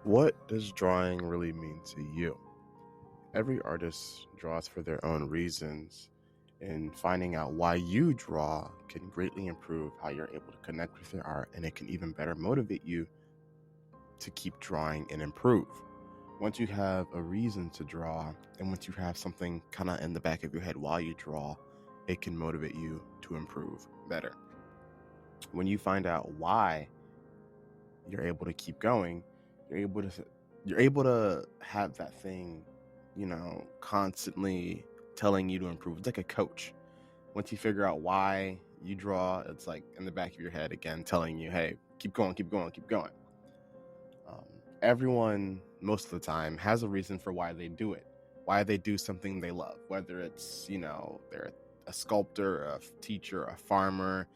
What does drawing really mean to you? Every artist draws for their own reasons, and finding out why you draw can greatly improve how you're able to connect with your art, and it can even better motivate you to keep drawing and improve. Once you have a reason to draw, and once you have something kind of in the back of your head while you draw, it can motivate you to improve better. When you find out why you're able to keep going, you're able to have that thing, constantly telling you to improve. It's like a coach. Once you figure out why you draw, it's like in the back of your head again telling you, hey, keep going, keep going, keep going. Everyone most of the time has a reason for why they do it, why they do something they love, whether it's they're a sculptor, a teacher, a farmer.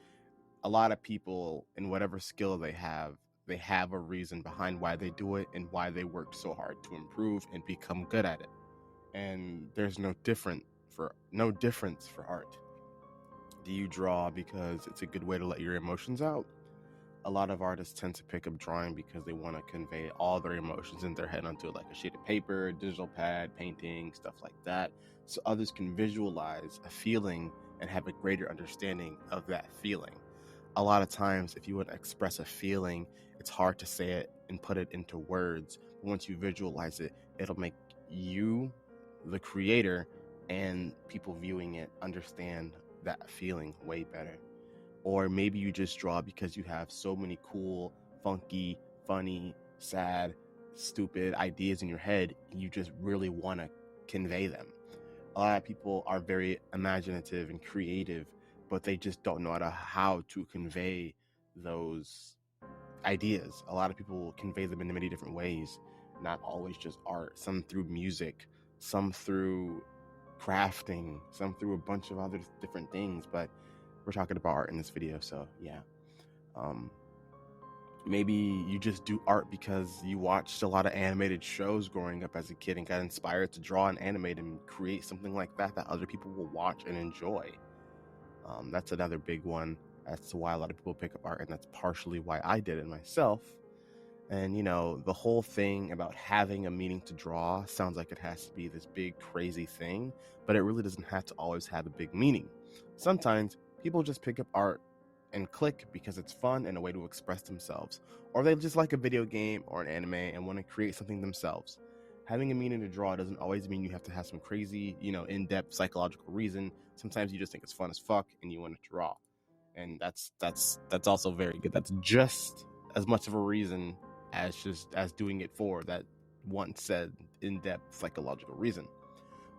A lot of people, in whatever skill they have a reason behind why they do it and why they work so hard to improve and become good at it. And there's no difference for art. Do you draw because it's a good way to let your emotions out? A lot of artists tend to pick up drawing because they want to convey all their emotions in their head onto like a sheet of paper, digital pad, painting, stuff like that, so others can visualize a feeling and have a greater understanding of that feeling. A lot of times, if you want to express a feeling, it's hard to say it and put it into words. But once you visualize it, it'll make you, the creator, and people viewing it understand that feeling way better. Or maybe you just draw because you have so many cool, funky, funny, sad, stupid ideas in your head. You just really want to convey them. A lot of people are very imaginative and creative, but they just don't know how to convey those ideas. A lot of people will convey them in many different ways, not always just art. Some through music, some through crafting, some through a bunch of other different things. But we're talking about art in this video, so yeah. Um, Maybe you just do art because you watched a lot of animated shows growing up as a kid and got inspired to draw and animate and create something like that other people will watch and enjoy. That's another big one as to why a lot of people pick up art, and that's partially why I did it myself. And the whole thing about having a meaning to draw sounds like it has to be this big crazy thing, but it really doesn't have to always have a big meaning. Sometimes people just pick up art and click because it's fun and a way to express themselves, or they just like a video game or an anime and want to create something themselves. Having a meaning to draw doesn't always mean you have to have some crazy, in-depth psychological reason. Sometimes you just think it's fun as fuck and you want to draw, and that's also very good. That's just as much of a reason as doing it for that once said in-depth psychological reason.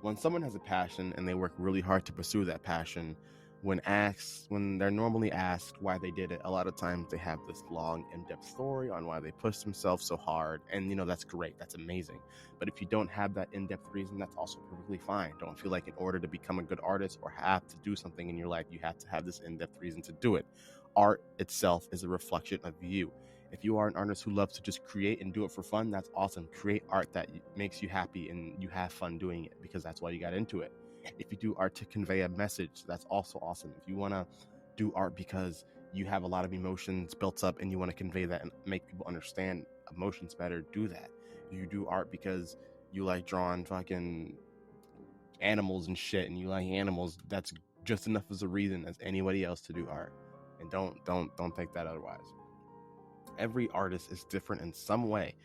When someone has a passion and they work really hard to pursue that passion, when they're normally asked why they did it, a lot of times they have this long in-depth story on why they pushed themselves so hard, and that's great, that's amazing. But if you don't have that in-depth reason, that's also perfectly fine. Don't feel like in order to become a good artist or have to do something in your life, you have to have this in-depth reason to do it. Art itself is a reflection of you. If you are an artist who loves to just create and do it for fun, that's awesome. Create art that makes you happy and you have fun doing it, because that's why you got into it. If you do art to convey a message, that's also awesome. If you want to do art because you have a lot of emotions built up and you want to convey that and make people understand emotions better, do that. If you do art because you like drawing fucking animals and shit and you like animals, that's just enough as a reason as anybody else to do art. And don't take that otherwise. Every artist is different in some way.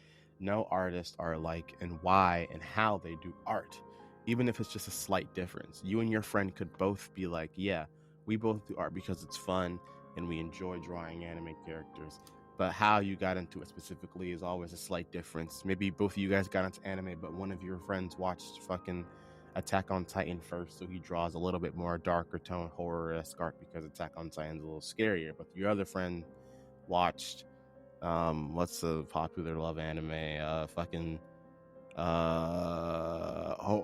No artists are alike in why and how they do art, even if it's just a slight difference. You and your friend could both be like, yeah, we both do art because it's fun and we enjoy drawing anime characters. But how you got into it specifically is always a slight difference. Maybe both of you guys got into anime, but one of your friends watched fucking Attack on Titan first, so he draws a little bit more darker tone horror-esque art because Attack on Titan's a little scarier. But your other friend watched what's the popular love anime,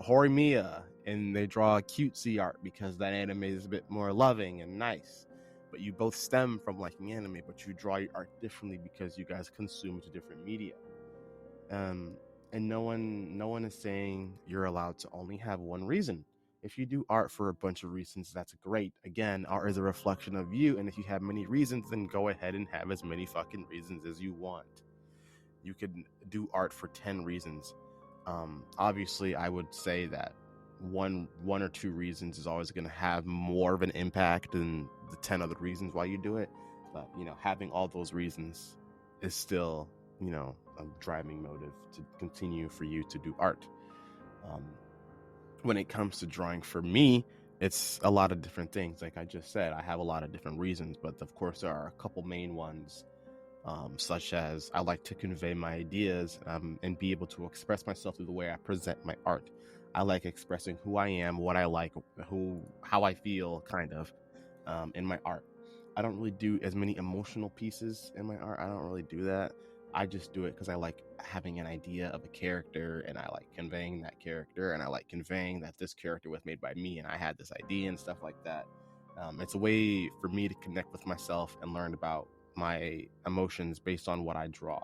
Horimiya, and they draw cutesy art because that anime is a bit more loving and nice. But you both stem from liking anime, but you draw your art differently because you guys consume to different media. And no one is saying you're allowed to only have one reason. If you do art for a bunch of reasons, that's great. Again, art is a reflection of you, and if you have many reasons, then go ahead and have as many fucking reasons as you want. you could do art for 10 reasons. Obviously, I would say that one or two reasons is always going to have more of an impact than the 10 other reasons why you do it. But having all those reasons is still a driving motive to continue for you to do art. When it comes to drawing, for me, it's a lot of different things. Like I just said, I have a lot of different reasons, but of course there are a couple main ones, such as I like to convey my ideas and be able to express myself through the way I present my art. I like expressing who I am, what I like, how I feel, kind of, in my art. I don't really do as many emotional pieces in my art. I don't really do that. I just do it because I like having an idea of a character, and I like conveying that character, and I like conveying that this character was made by me and I had this idea and stuff like that. It's a way for me to connect with myself and learn about my emotions based on what I draw.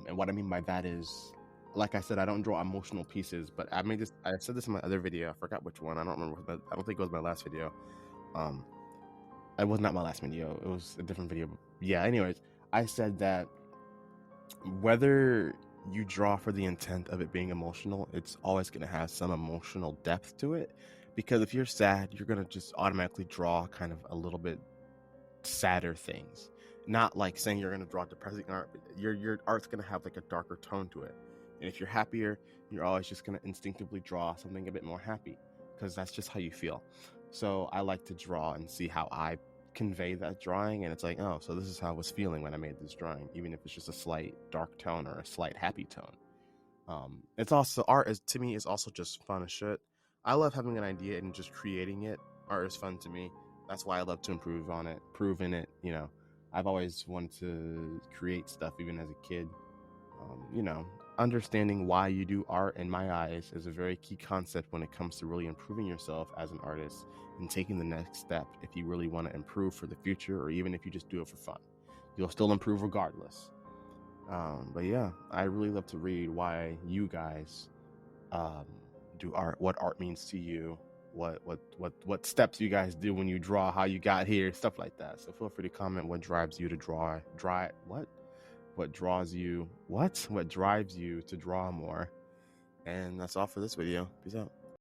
And what I mean by that is, like I said, I don't draw emotional pieces, but I said this in my other video. I forgot which one. I don't remember. I don't think it was my last video. It was not my last video. It was a different video. Yeah. Anyways, I said that whether you draw for the intent of it being emotional, it's always going to have some emotional depth to it. Because if you're sad, you're going to just automatically draw kind of a little bit sadder things. Not like saying you're going to draw depressing art, but your art's going to have like a darker tone to it. And if you're happier, you're always just going to instinctively draw something a bit more happy, because that's just how you feel. So I like to draw and see how I convey that drawing, and it's like, oh, so this is how I was feeling when I made this drawing, even if it's just a slight dark tone or a slight happy tone. It's also, art is, to me, is also just fun as shit. I love having an idea and just creating it. Art is fun to me. That's why I love to improve on it, prove in it. I've always wanted to create stuff even as a kid. Understanding why you do art, in my eyes, is a very key concept when it comes to really improving yourself as an artist and taking the next step if you really want to improve for the future, or even if you just do it for fun. You'll still improve regardless. But yeah, I really love to read why you guys do art, what art means to you, what steps you guys do when you draw, how you got here, stuff like that. So feel free to comment what drives you to draw. What drives you to draw more. And that's all for this video. Peace out.